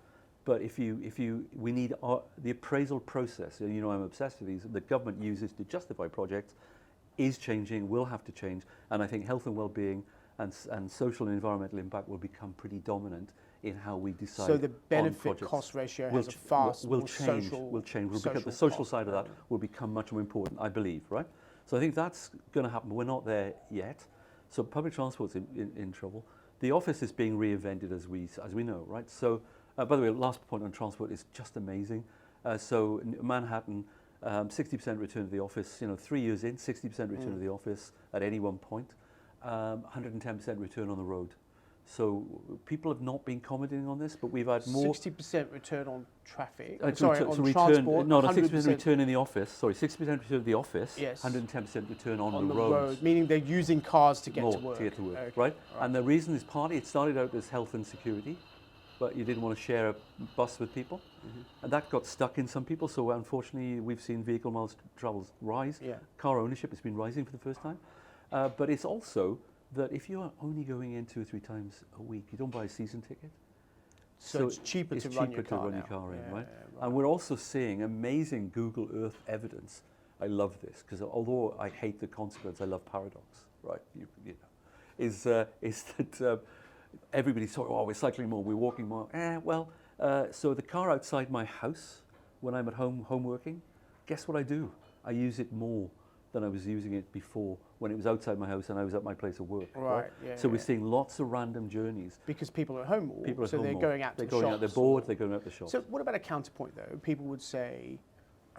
but we need the appraisal process. You know, I'm obsessed with these. The government uses to justify projects is changing. Will have to change, and I think health and well-being and social and environmental impact will become pretty dominant in how we decide. So the benefit-cost ratio has a fast, will more change. social, Will change. social The social cost side of that will become much more important, I believe. Right. So I think that's going to happen, but we're not there yet. So public transport's in trouble. The office is being reinvented as we know, right? So, by the way, last point on transport is just amazing. So Manhattan, 60% return to the office, 3 years in, 60% return to the office at any one point, 110% return on the road. So people have not been commenting on this, but we've had more. 60% return on traffic. On transport. No, 60% return in the office. Sorry, 60% return to the office. Yes. 110% return on the roads. road, meaning they're using cars to get More to work. To get to work, Okay. right? And the reason is partly it started out as health and security, but you didn't want to share a bus with people, and that got stuck in some people. So unfortunately, we've seen vehicle miles traveled rise. Yeah. Car ownership has been rising for the first time, but it's also that if you're only going in 2 or 3 times a week, you don't buy a season ticket. So it's cheaper to run your car in, right? right? And we're also seeing amazing Google Earth evidence. I love this because although I hate the consequence, I love paradox, right? Is that everybody's talking, oh, we're cycling more, we're walking more. So the car outside my house, when I'm at home working, guess what I do? I use it more than I was using it before when it was outside my house and I was at my place of work. Right. Yeah, so we're seeing lots of random journeys. Because people are at home more, People are so home they're more. going out to They're the going shops. out, they're bored, they're going out to the shops. So what about a counterpoint though? People would say,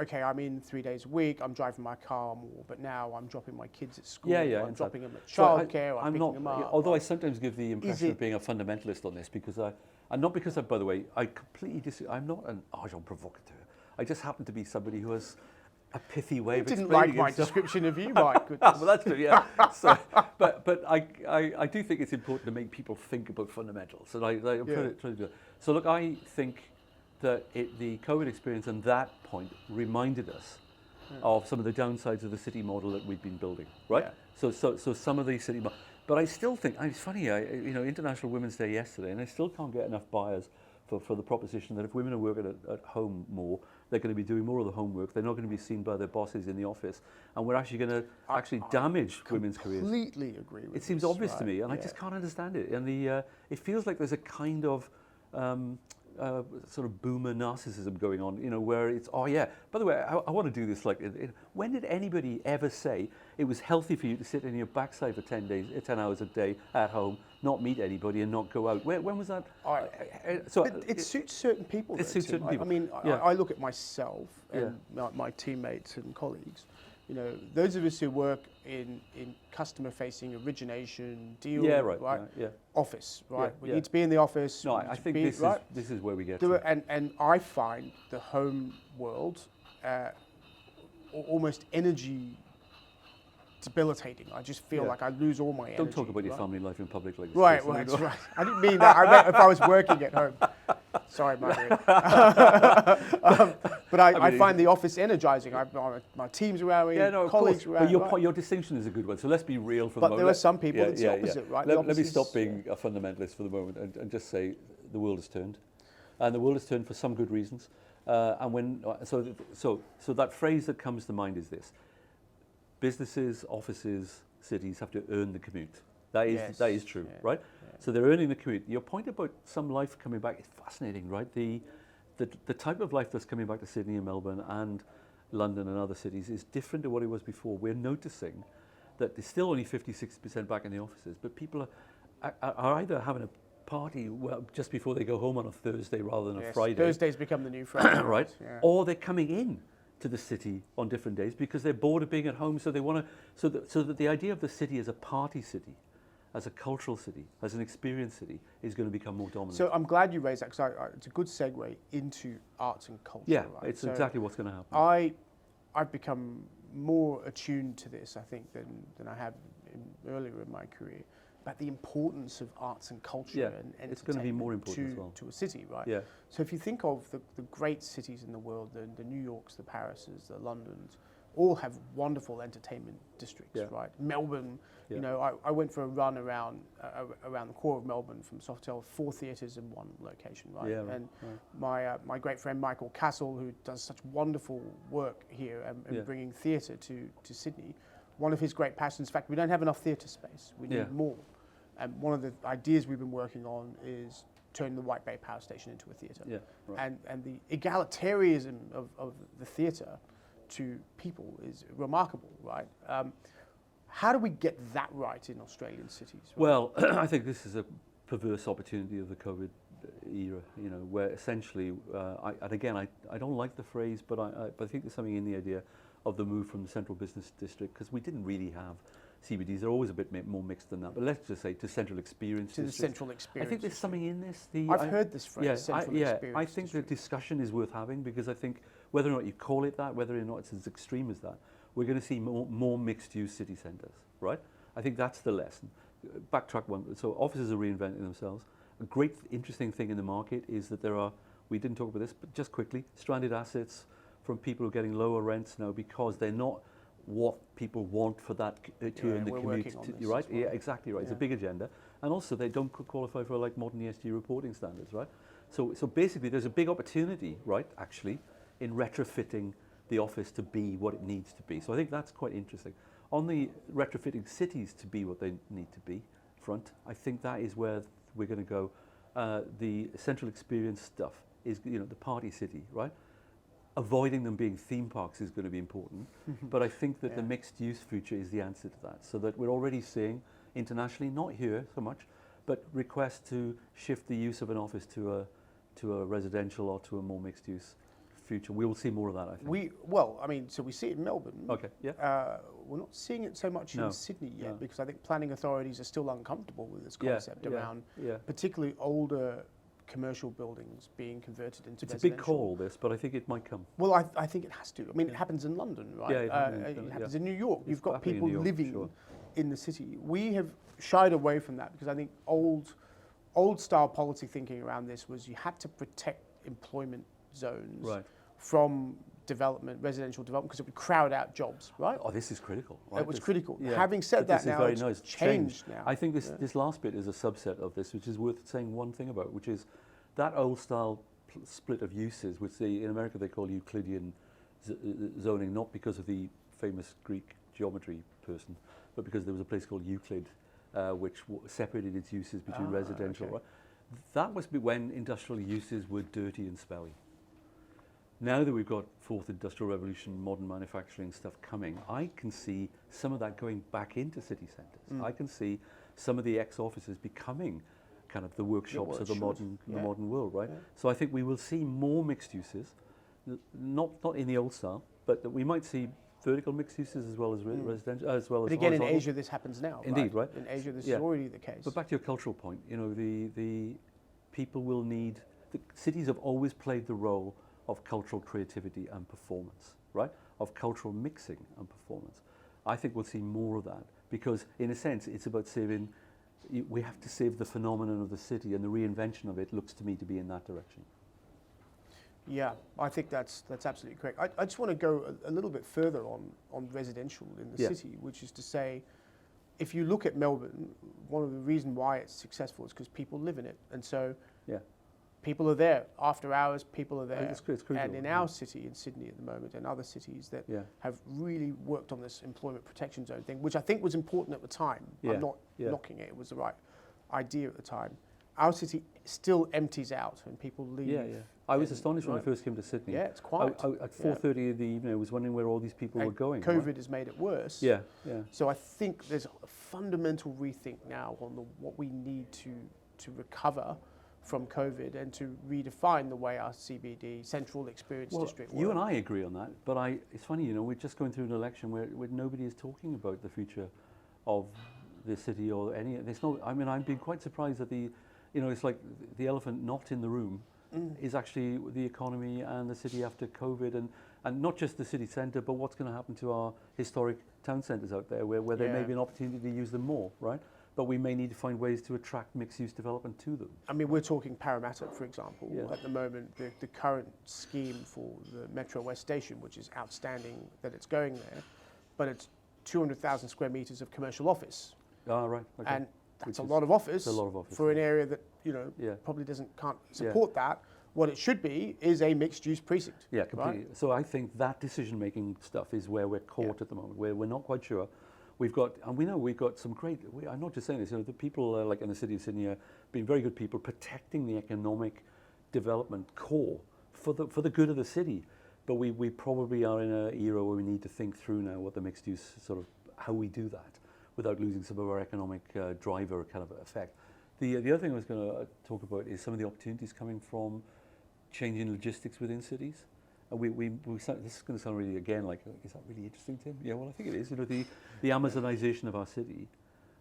okay, I'm in 3 days a week, I'm driving my car more, but now I'm dropping my kids at school, I'm dropping them at childcare, I'm picking them up. Although I sometimes give the impression of being a fundamentalist on this because and not because by the way, I completely disagree. I'm not an agent provocateur. I just happen to be somebody who has a pithy way of explaining it. You didn't like my description of you, Mike. Well, that's true, yeah. So, but I do think it's important to make people think about fundamentals, and I'm trying to do that. So look, I think that the COVID experience and that point reminded us of some of the downsides of the city model that we've been building, right? Yeah. So some of these city but I still think, it's funny, International Women's Day yesterday, and I still can't get enough buyers for the proposition that if women are working at home more, they're going to be doing more of the homework. They're not going to be seen by their bosses in the office, and we're actually going to damage women's careers. I completely agree with it seems obvious to me, and I just can't understand it. And it feels like there's a kind of sort of boomer narcissism going on, where it's, oh yeah, by the way, I want to do this when did anybody ever say it was healthy for you to sit in your backside for 10 hours a day at home, not meet anybody and not go out? When was that? It suits certain people. It suits certain people. I mean, I look at myself and my teammates and colleagues. Those of us who work in customer-facing origination, deal, office, right? We need to be in the office. No, I think this is where we get to. And I find the home world almost energy debilitating. I just feel like I lose all my energy. Don't talk about your family life in public like this. Right, well, that's right. I didn't mean that. I meant if I was working at home. Sorry, Margaret. But I find the office energizing. My team's around me, colleagues around me. But your distinction is a good one, so let's be real for the moment. But there are some people that's the opposite, right? Let me stop being a fundamentalist for the moment and just say the world has turned. And the world has turned for some good reasons. So that phrase that comes to mind is this: businesses, offices, cities have to earn the commute. That is true, right? Yeah. So they're earning the commute. Your point about some life coming back is fascinating, right? The type of life that's coming back to Sydney and Melbourne and London and other cities is different to what it was before. We're noticing that there's still only 50-60% back in the offices, but people are either having a party just before they go home on a Thursday rather than a Friday. Thursdays become the new Friday, right? Yeah. Or they're coming in to the city on different days because they're bored of being at home, so they want to. So that the idea of the city as a party city, as a cultural city, as an experience city, is going to become more dominant. So I'm glad you raised that because it's a good segue into arts and culture. Yeah, right? it's exactly what's going to happen. I've become more attuned to this, I think, than I have earlier in my career, about the importance of arts and culture and it's going to be more important as well. To a city, right? Yeah. So if you think of the great cities in the world, the New Yorks, the Parises, the Londons, all have wonderful entertainment districts, right? Melbourne, I went for a run around the core of Melbourne from Sofitel, 4 theatres in one location, right? Yeah, and my great friend Michael Castle, who does such wonderful work here and bringing theatre to Sydney, one of his great passions, in fact, we don't have enough theatre space. We need more. And one of the ideas we've been working on is turning the White Bay Power Station into a theatre. Yeah, right. And the egalitarianism of the theatre to people is remarkable, right? How do we get that right in Australian cities? Right? Well, I think this is a perverse opportunity of the COVID era, you know, where essentially, and again, I don't like the phrase, but I think there's something in the idea of the move from the central business district, because we didn't really have CBDs. They're always a bit more mixed than that, but let's just say to central experience districts. The central experience. I think there's something in this. I've heard this phrase, central experience I think district. the discussion is worth having, because I think whether or not you call it that, whether or not it's as extreme as that, we're going to see more mixed-use city centres, right? I think that's the lesson. Backtrack one. So offices are reinventing themselves. A great, interesting thing in the market is that there are, we didn't talk about this, but just quickly, stranded assets from people who are getting lower rents now because they're not what people want for that to earn the commute. You're right? Well. Yeah, exactly right. Yeah. It's a big agenda. And also they don't qualify for like modern ESG reporting standards, right? So basically there's a big opportunity, right, actually, in retrofitting the office to be what it needs to be. So I think that's quite interesting. On the retrofitting cities to be what they need to be front, I think that is where we're going to go. The central experience stuff is, you know, the party city, right? Avoiding them being theme parks is going to be important. But I think that the mixed use future is the answer to that. So that we're already seeing internationally, not here so much, but requests to shift the use of an office to a residential or to a more mixed use future. We will see more of that, I think. So we see it in Melbourne. Okay, yeah. We're not seeing it so much in Sydney yet because I think planning authorities are still uncomfortable with this concept around particularly older commercial buildings being converted into residential. It's a big call, this, but I think it might come. Well, I think it has to. I mean, it happens in London, right? Yeah, it happens in New York. You've got people living in the city. We have shied away from that because I think old style policy thinking around this was you had to protect employment zones from development, residential development, because it would crowd out jobs, right? Oh, this is critical. Right? It was critical. Yeah. Having said that, now it's changed now. I think this last bit is a subset of this, which is worth saying one thing about, which is that old style split of uses, which in America they call Euclidean zoning, not because of the famous Greek geometry person, but because there was a place called Euclid, which separated its uses between residential. Right? That was when industrial uses were dirty and smelly. Now that we've got fourth industrial revolution, modern manufacturing stuff coming, I can see some of that going back into city centres. I can see some of the ex-offices becoming kind of the workshops of the modern world, right? Yeah. So I think we will see more mixed uses, not in the old style, but that we might see vertical mixed uses as well as residential, as well as. But again, in Asia, this happens now. Indeed, right? In Asia, this is already the case. But back to your cultural point, you know, the people will need. The cities have always played the role of cultural creativity and performance, right? Of cultural mixing and performance. I think we'll see more of that because, in a sense, it's about saving. We have to save the phenomenon of the city, and the reinvention of it looks to me to be in that direction. Yeah, I think that's absolutely correct. I just want to go a little bit further on residential in the city, which is to say, if you look at Melbourne, one of the reasons why it's successful is because people live in it, and so people are there after hours. People are there, it's and in our city, in Sydney at the moment, and other cities that have really worked on this employment protection zone thing, which I think was important at the time. I'm not knocking it; it was the right idea at the time. Our city still empties out, and people leave. Yeah. I was astonished when I first came to Sydney. Yeah, it's quiet. At 4:30 in the evening, I was wondering where all these people were going. COVID has made it worse. Yeah. So I think there's a fundamental rethink now on what we need to recover from COVID and to redefine the way our CBD, Central Experience District, works. You and I agree on that, but it's funny, you know, we're just going through an election where nobody is talking about the future of the city or any. There's no. I mean, I've been quite surprised that it's like the elephant not in the room is actually the economy and the city after COVID, and not just the city centre, but what's going to happen to our historic town centres out there, where there may be an opportunity to use them more, right? But we may need to find ways to attract mixed-use development to them. I mean, we're talking Parramatta, for example. At the moment, the current scheme for the Metro West Station, which is outstanding that it's going there, but it's 200,000 square metres of commercial office. Ah, right. Okay. And that's a lot of office for an area that, probably can't support that. What it should be is a mixed-use precinct. Yeah, completely. Right? So I think that decision-making stuff is where we're caught at the moment, where we're not quite sure. We've got some great, I'm not just saying this, the people like in the city of Sydney are being very good people protecting the economic development core for the good of the city. But we probably are in an era where we need to think through now what the mixed use sort of, how we do that without losing some of our economic driver kind of effect. The other thing I was going to talk about is some of the opportunities coming from changing logistics within cities. This is going to sound really, again, like, is that really interesting, Tim? Yeah, well, I think it is. You know, the Amazonization of our city,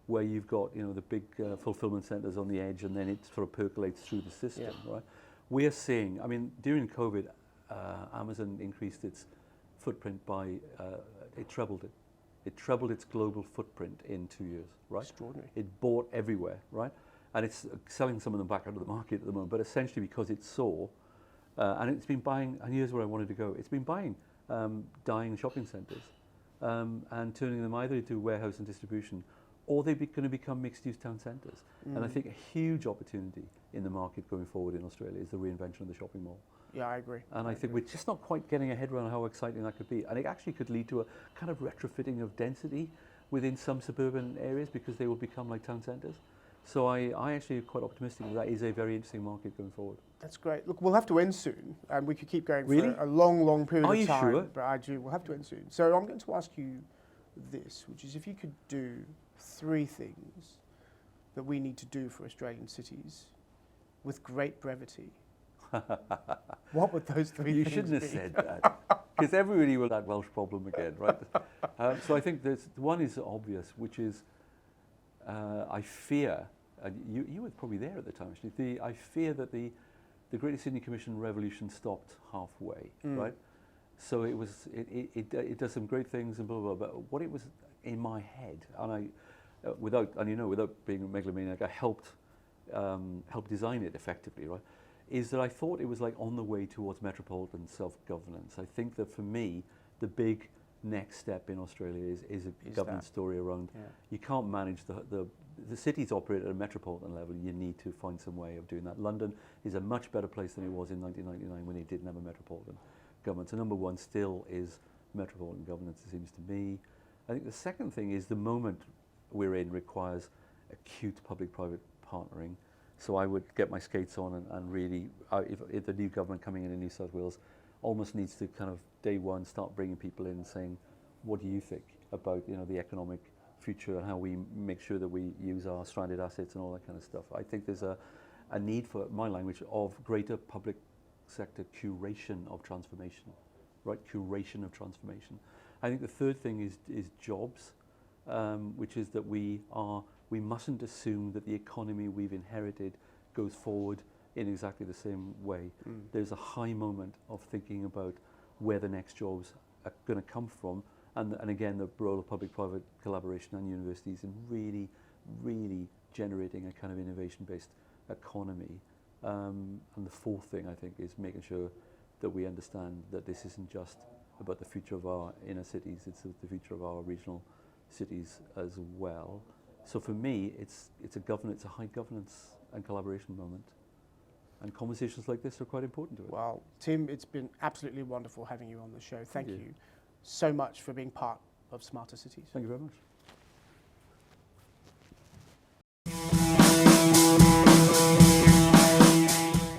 where you've got, you know, the big fulfillment centers on the edge, and then it sort of percolates through the system, right? We are seeing, I mean, during COVID, Amazon increased its footprint by, it trebled it. It trebled its global footprint in 2 years, right? Extraordinary. It bought everywhere, right? And it's selling some of them back out of the market at the moment, but essentially because it saw, and it's been buying, and here's where I wanted to go, it's been buying dying shopping centres and turning them either into warehouse and distribution, or they're going to become mixed-use town centres. And I think a huge opportunity in the market going forward in Australia is the reinvention of the shopping mall. Yeah, I agree. And I think we're just not quite getting a head around how exciting that could be. And it actually could lead to a kind of retrofitting of density within some suburban areas because they will become like town centres. So I actually am quite optimistic that is a very interesting market going forward. That's great. Look, we'll have to end soon, and we could keep going Really? for a long, long period Are of you time. sure? But we'll have to end soon. So I'm going to ask you this, which is if you could do 3 things that we need to do for Australian cities with great brevity, what would those 3 You things shouldn't have be? said that, because everybody will have that Welsh problem again, right? So I think there's one is obvious, which is I fear, and you were probably there at the time actually. I fear that the Greater Sydney Commission revolution stopped halfway, right? So it does some great things and blah blah blah. But what it was in my head, and I without being a megalomaniac, I helped design it effectively, right? Is that I thought it was like on the way towards metropolitan self-governance. I think that for me, the big next step in Australia is a governance story around, you can't manage the cities operate at a metropolitan level. You need to find some way of doing that. London is a much better place than it was in 1999 when it didn't have a metropolitan government. So number one still is metropolitan governance, it seems to me. I think the second thing is the moment we're in requires acute public-private partnering. So I would get my skates on and really, if the new government coming in New South Wales almost needs to kind of day one start bringing people in and saying, what do you think about, you know, the economic future and how we make sure that we use our stranded assets and all that kind of stuff. I think there's a need, for my language, of greater public sector curation of transformation, right? Curation of transformation. I think the third thing is jobs, which is that we mustn't assume that the economy we've inherited goes forward in exactly the same way. There's a high moment of thinking about where the next jobs are going to come from, and again the role of public-private collaboration and universities in really generating a kind of innovation-based economy. And the fourth thing I think is making sure that we understand that this isn't just about the future of our inner cities, it's the future of our regional cities as well. So for me, it's a high governance and collaboration moment. And conversations like this are quite important to it. Well, Tim, it's been absolutely wonderful having you on the show. Thank you so much for being part of Smarter Cities. Thank you very much.